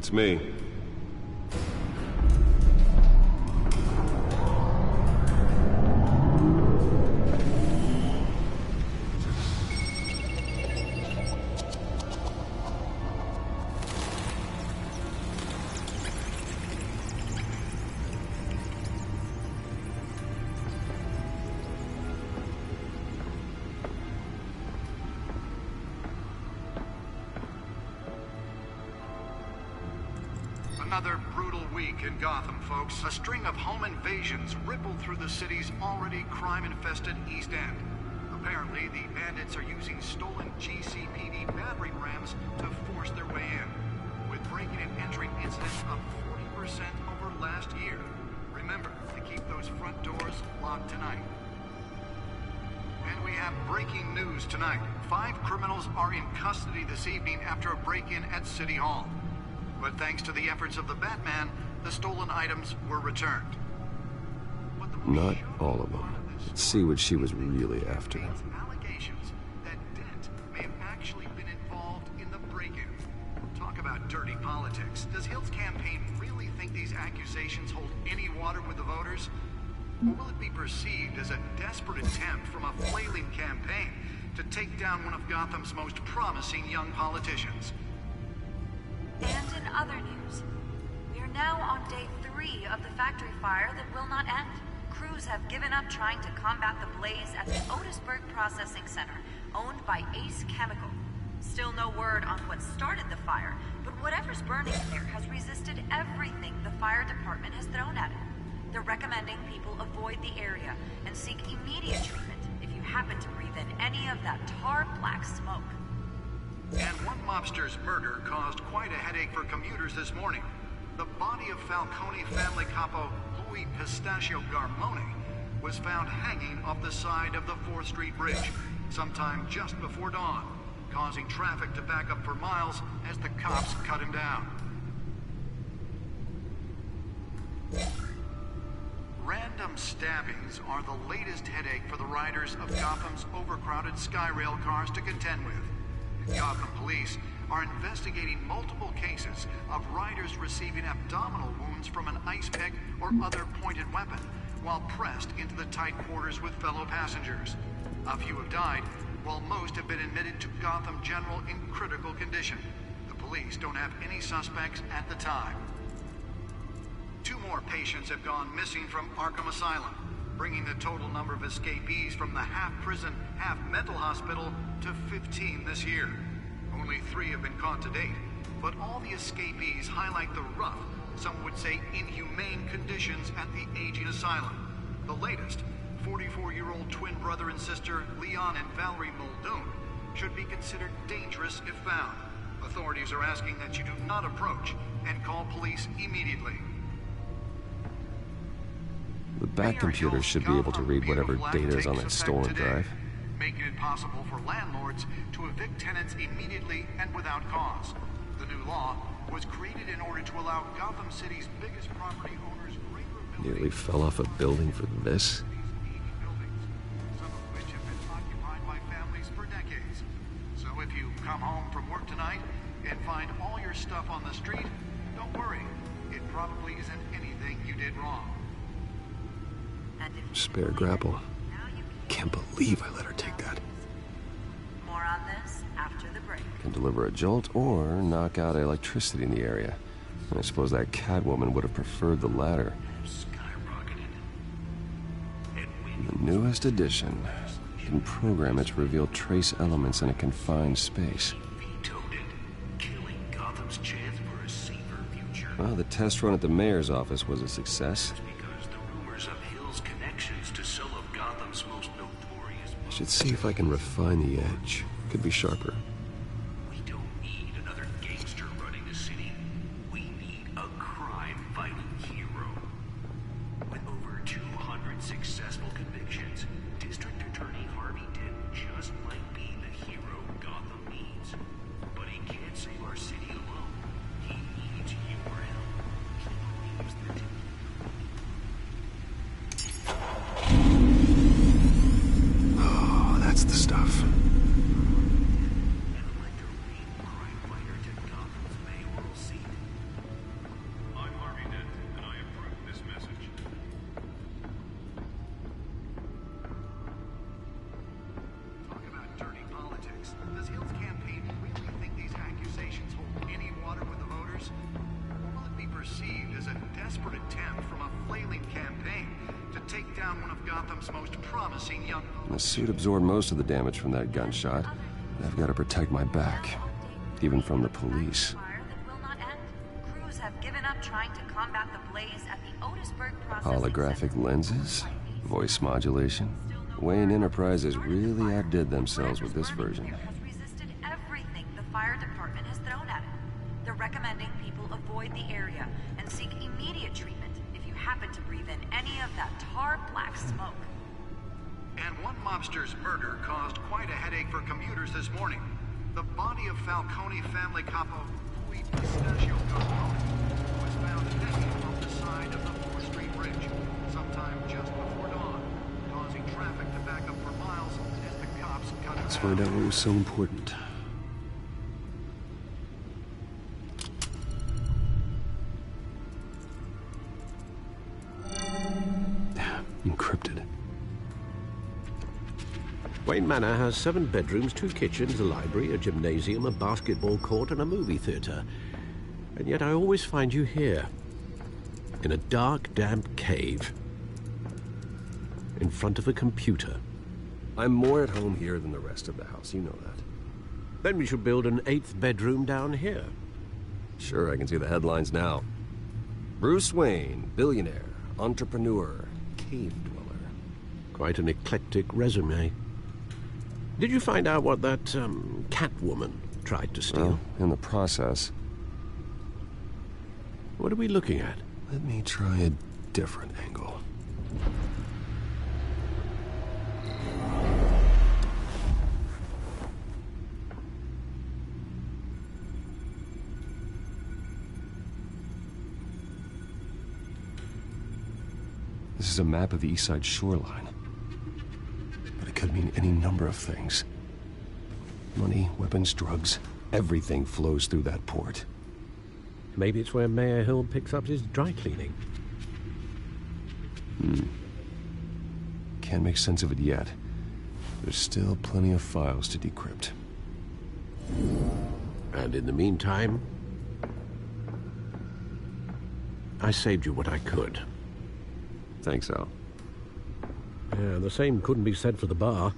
It's me. Another brutal week in Gotham, folks. A string of home invasions rippled through the city's already crime-infested East End. Apparently, the bandits are using stolen GCPD battering rams to force their way in, with breaking and entering incidents up 40% over last year. Remember to keep those front doors locked tonight. And we have breaking news tonight. 5 criminals are in custody this evening after a break-in at City Hall. But thanks to the efforts of the Batman, the stolen items were returned. Not all of them. Let's see what she was really after. Allegations that Dent may have actually been involved in the break-in. Talk about dirty politics. Does Hill's campaign really think these accusations hold any water with the voters? Or will it be perceived as a desperate attempt from a flailing campaign to take down one of Gotham's most promising young politicians? And in other news, we are now on day 3 of the factory fire that will not end. Crews have given up trying to combat the blaze at the Otisburg Processing Center, owned by Ace Chemical. Still no word on what started the fire, but whatever's burning in there has resisted everything the fire department has thrown at it. They're recommending people avoid the area and seek immediate treatment if you happen to breathe in any of that tar black smoke. And one mobster's murder caused quite a headache for commuters this morning. The body of Falcone family capo Louis Pistachio Garmone was found hanging off the side of the 4th Street Bridge sometime just before dawn, causing traffic to back up for miles as the cops cut him down. Random stabbings are the latest headache for the riders of Gotham's overcrowded Skyrail cars to contend with. Gotham police are investigating multiple cases of riders receiving abdominal wounds from an ice pick or other pointed weapon while pressed into the tight quarters with fellow passengers. A few have died, while most have been admitted to Gotham General in critical condition. The police don't have any suspects at the time. 2 more patients have gone missing from Arkham Asylum, bringing the total number of escapees from the half-prison, half-mental hospital to 15 this year. Only 3 have been caught to date, but all the escapees highlight the rough, some would say inhumane conditions at the aging asylum. The latest, 44-year-old twin brother and sister Leon and Valerie Muldoon, should be considered dangerous if found. Authorities are asking that you do not approach and call police immediately. The Bat computer should be able to read whatever data is on that stolen drive. Making it possible for landlords to evict tenants immediately and without cause. The new law was created in order to allow Gotham City's biggest property owners greater ability. Nearly fell off a building for this. Buildings, some of which have been occupied by families for decades. So if you come home from work tonight and find all your stuff on the street, don't worry. It probably isn't anything you did wrong. Spare grapple. Can't believe I let her take that. More on this after the break. Can deliver a jolt or knock out electricity in the area. And I suppose that Catwoman would have preferred the latter. The newest edition. You can program it to reveal trace elements in a confined space. Well, the test run at the mayor's office was a success. Should see if I can refine the edge. Could be sharper. We don't need another gangster running the city. We need a crime-fighting hero. With over 200 successful convictions, District Attorney Harvey Dent just might be the hero Gotham needs. But he can't save our city alone. He needs your help. He believes that... That's the stuff. found one of Gotham's most promising young... The suit absorbed most of the damage from that gunshot. I've got to protect my back, even from the police. Fire that will not end. Crews have given up trying to combat the blaze at the Otisburg processing Holographic center. lenses, voice modulation. Wayne Enterprises really outdid themselves with this version. Has resisted everything the fire department has thrown at it. They're recommending people avoid the area and seek immediate treatment if you happen to breathe in any of that tar black smoke. And one mobster's murder caused quite a headache for commuters this morning. The body of Falcone family capo Louis Pistachio Falcone was found hanging off the side of the 4th Street Bridge sometime just before dawn, causing traffic to back up for miles as the cops cut it Let's back. find out what was so important. Encrypted. Wayne Manor has 7 bedrooms, 2 kitchens, a library, a gymnasium, a basketball court, and a movie theater. And yet I always find you here, in a dark, damp cave, in front of a computer. I'm more at home here than the rest of the house, you know that. Then we should build an 8th bedroom down here. Sure, I can see the headlines now. Bruce Wayne, billionaire, entrepreneur, cave dweller. Quite an eclectic resume. Did you find out what that, Catwoman tried to steal? Well, in the process, What are we looking at? let me try a different angle. This is a map of the East Side shoreline. But it could mean any number of things. Money, weapons, drugs, everything flows through that port. Maybe it's where Mayor Hill picks up his dry cleaning. Can't make sense of it yet. There's still plenty of files to decrypt. And in the meantime, I saved you what I could. Thanks, Al. Yeah, the same couldn't be said for the bar.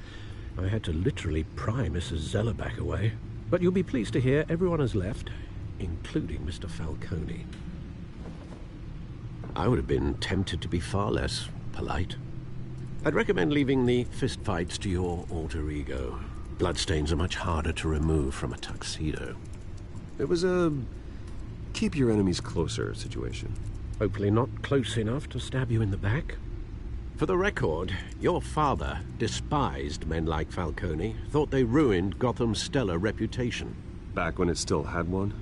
I had to literally pry Mrs. Zellerback away. But you'll be pleased to hear everyone has left, including Mr. Falcone. I would have been tempted to be far less polite. I'd recommend leaving the fistfights to your alter ego. Bloodstains are much harder to remove from a tuxedo. It was a keep your enemies closer situation. Hopefully not close enough to stab you in the back. For the record, your father despised men like Falcone, thought they ruined Gotham's stellar reputation. Back when it still had one?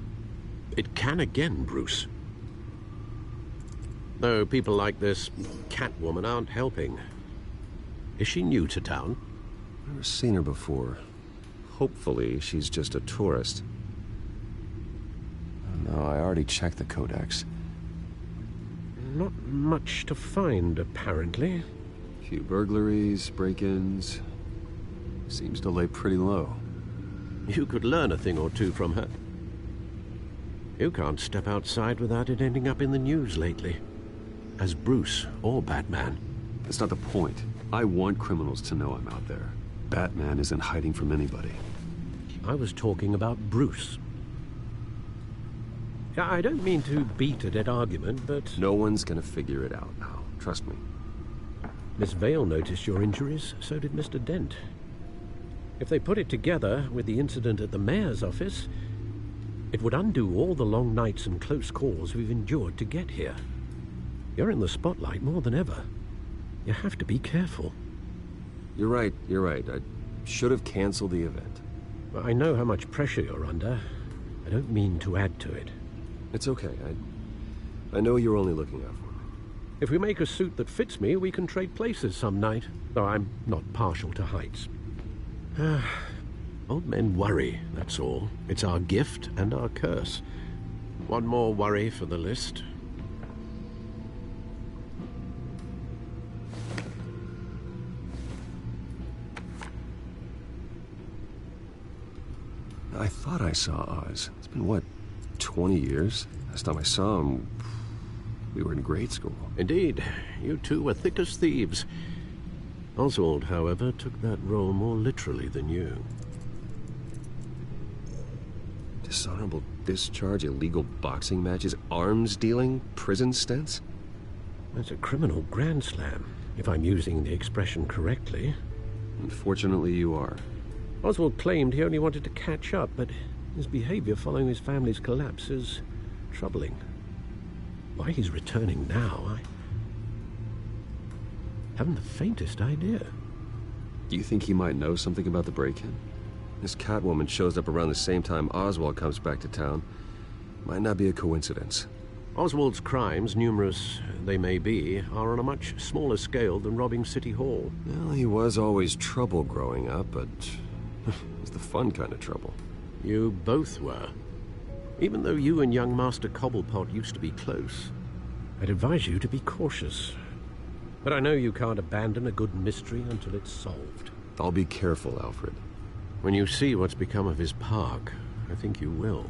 It can again, Bruce. Though people like this Catwoman aren't helping. Is she new to town? Never seen her before. Hopefully, she's just a tourist. No, I already checked the codex. Not much to find, apparently. Few burglaries, break-ins. Seems to lay pretty low. You could learn a thing or two from her. You can't step outside without it ending up in the news lately. As Bruce or Batman. That's not the point. I want criminals to know I'm out there. Batman isn't hiding from anybody. I was talking about Bruce. I don't mean to beat a dead argument, but No one's gonna figure it out now. Trust me. Miss Vale noticed your injuries, so did Mr. Dent. If they put it together with the incident at the mayor's office, it would undo all the long nights and close calls we've endured to get here. You're in the spotlight more than ever. You have to be careful. You're right. I should have canceled the event. I know how much pressure you're under. I don't mean to add to it. It's okay. I know you're only looking out for me. If we make a suit that fits me, we can trade places some night, though I'm not partial to heights. Old men worry, that's all. It's our gift and our curse. One more worry for the list. I thought I saw Oz. It's been, what, 20 years? Last time I saw him... We were in grade school. Indeed, you two were thick as thieves. Oswald, however, took that role more literally than you. Dishonorable discharge, illegal boxing matches, arms dealing, prison stints? That's a criminal grand slam, if I'm using the expression correctly. Unfortunately, you are. Oswald claimed he only wanted to catch up, but his behavior following his family's collapse is troubling. Why he's returning now, I haven't the faintest idea. Do you think he might know something about the break-in? This Catwoman shows up around the same time Oswald comes back to town. Might not be a coincidence. Oswald's crimes, numerous they may be, are on a much smaller scale than robbing City Hall. Well, he was always trouble growing up, but it was the fun kind of trouble. You both were. Even though you and young Master Cobblepot used to be close, I'd advise you to be cautious. But I know you can't abandon a good mystery until it's solved. I'll be careful, Alfred. When you see what's become of his park, I think you will.